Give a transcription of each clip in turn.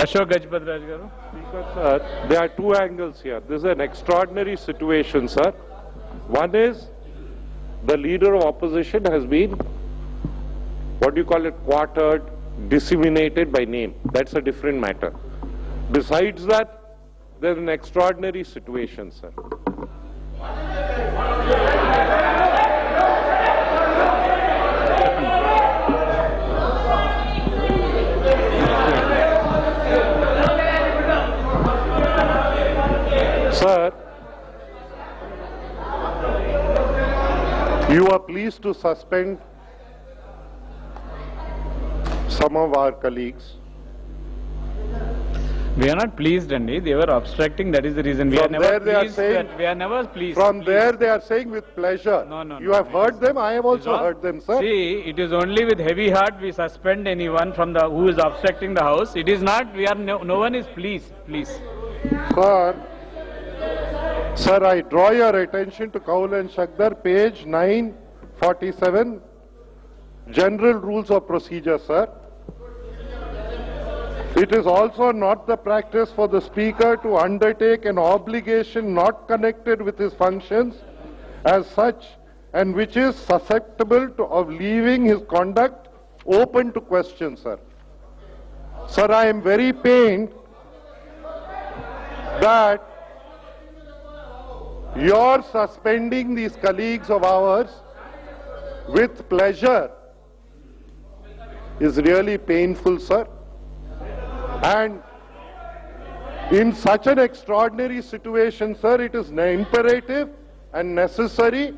Ashok Gajapathi Raju. Speaker, sir, there are two angles here. This is an extraordinary situation, sir. One is the leader of opposition has been, what do you call it, quartered, disseminated by name. That's a different matter. Besides that, there's an extraordinary situation, sir. Sir, you are pleased to suspend some of our colleagues. We are not pleased, Andy. They were obstructing. That is the reason. We are never pleased. We are never pleased. From there, they are saying with pleasure. No. You have heard them. I have also heard them, sir. See, it is only with heavy heart we suspend anyone from the who is obstructing the house. It is not. We are no one is pleased. Please. Sir, I draw your attention to Kaul and Shakdar, page 947, General Rules of Procedure, sir. It is also not the practice for the Speaker to undertake an obligation not connected with his functions as such and which is susceptible of leaving his conduct open to question, sir. Sir, I am very pained that your suspending these colleagues of ours with pleasure is really painful, sir. And in such an extraordinary situation, sir, it is imperative and necessary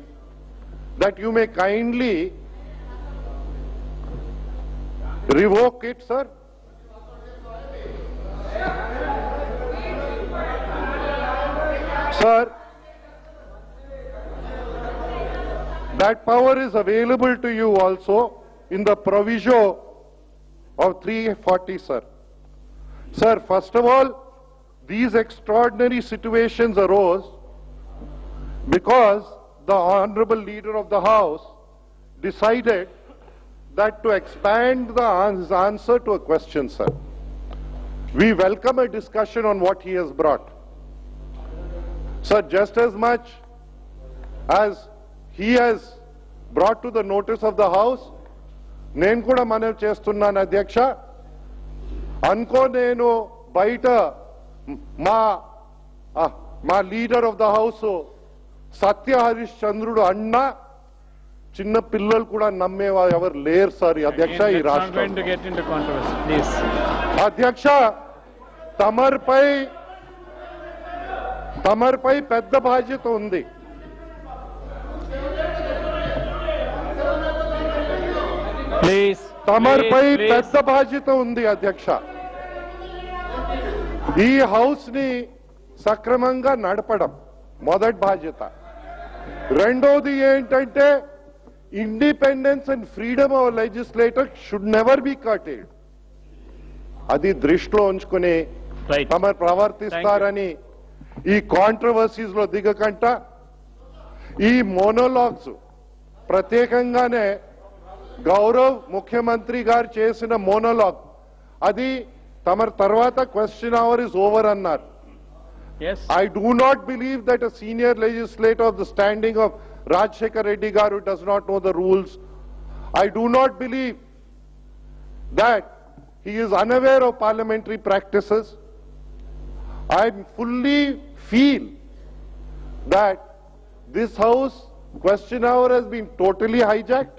that you may kindly revoke it, sir. Sir, that power is available to you also in the proviso of 340, sir. Sir, first of all, these extraordinary situations arose because the Honorable Leader of the House decided that to expand his answer to a question, sir. We welcome a discussion on what he has brought. Sir, just as much as he has brought to the notice of the House, నేను కూడా మనవి చేస్తున్నాను అధ్యక్ష, అనుకో నేను బయట మా leader of the house సత్య హరీష్ చంద్రుడు అన్నా చిన్న పిల్లలు కూడా నమ్మేవారు ఎవరు లేరు సార్ అధ్యక్ష ఈ రాష్ట్రం. అధ్యక్ష, తమర్పై పెద్ద బాధ్యత ఉంది. తమర్పై పెద్ద బాధ్యత ఉంది అధ్యక్ష. ఈ హౌస్ ని సక్రమంగా నడపడం మొదటి బాధ్యత. రెండోది ఏంటంటే independence and freedom of legislator should never be curtailed. అది దృష్టిలో ఉంచుకుని తమరు ప్రవర్తిస్తారని ఈ కాంట్రవర్సీస్ లో దిగకంట ఈ మోనోలాగ్స్ ప్రత్యేకంగానే గౌరవ్ ముఖ్యమంత్రి గారు చేసిన మోనోలాగ్ అది తమరు తర్వాత క్వశ్చన్ అవర్ ఇస్ ఓవర్ అన్నారు. I do not believe that a senior legislator of the standing of Rajshekar Reddy Garu does not know the rules. I do not believe that he is unaware of parliamentary practices. I fully feel that this house question hour has been totally hijacked.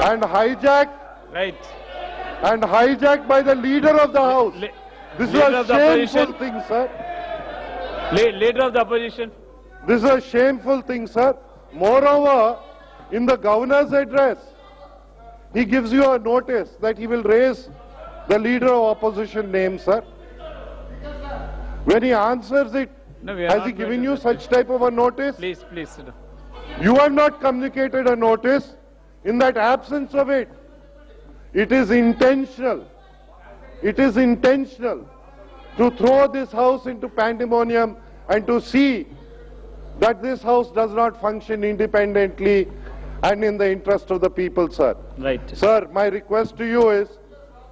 And hijacked by the leader of the house. This is a shameful thing, sir. Leader of the opposition. This is a shameful thing, sir. Moreover, in the governor's address, he gives you a notice that he will raise the leader of opposition name, sir. When he answers it, has he given you such type of a notice? Please, sit down. You have not communicated a notice. In that absence of it, it is intentional. It is intentional to throw this house into pandemonium and to see that this house does not function independently and in the interest of the people, sir. Right. Sir, my request to you is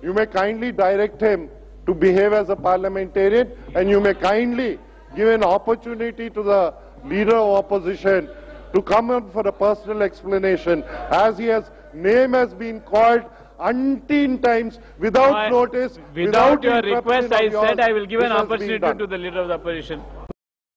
you may kindly direct him to behave as a parliamentarian, and you may kindly give an opportunity to the leader of opposition to come in for a personal explanation, as his name has been called umpteen times without notice, Without your interruption request, I of yours. said I will give an This has been opportunity done. to the leader of the opposition.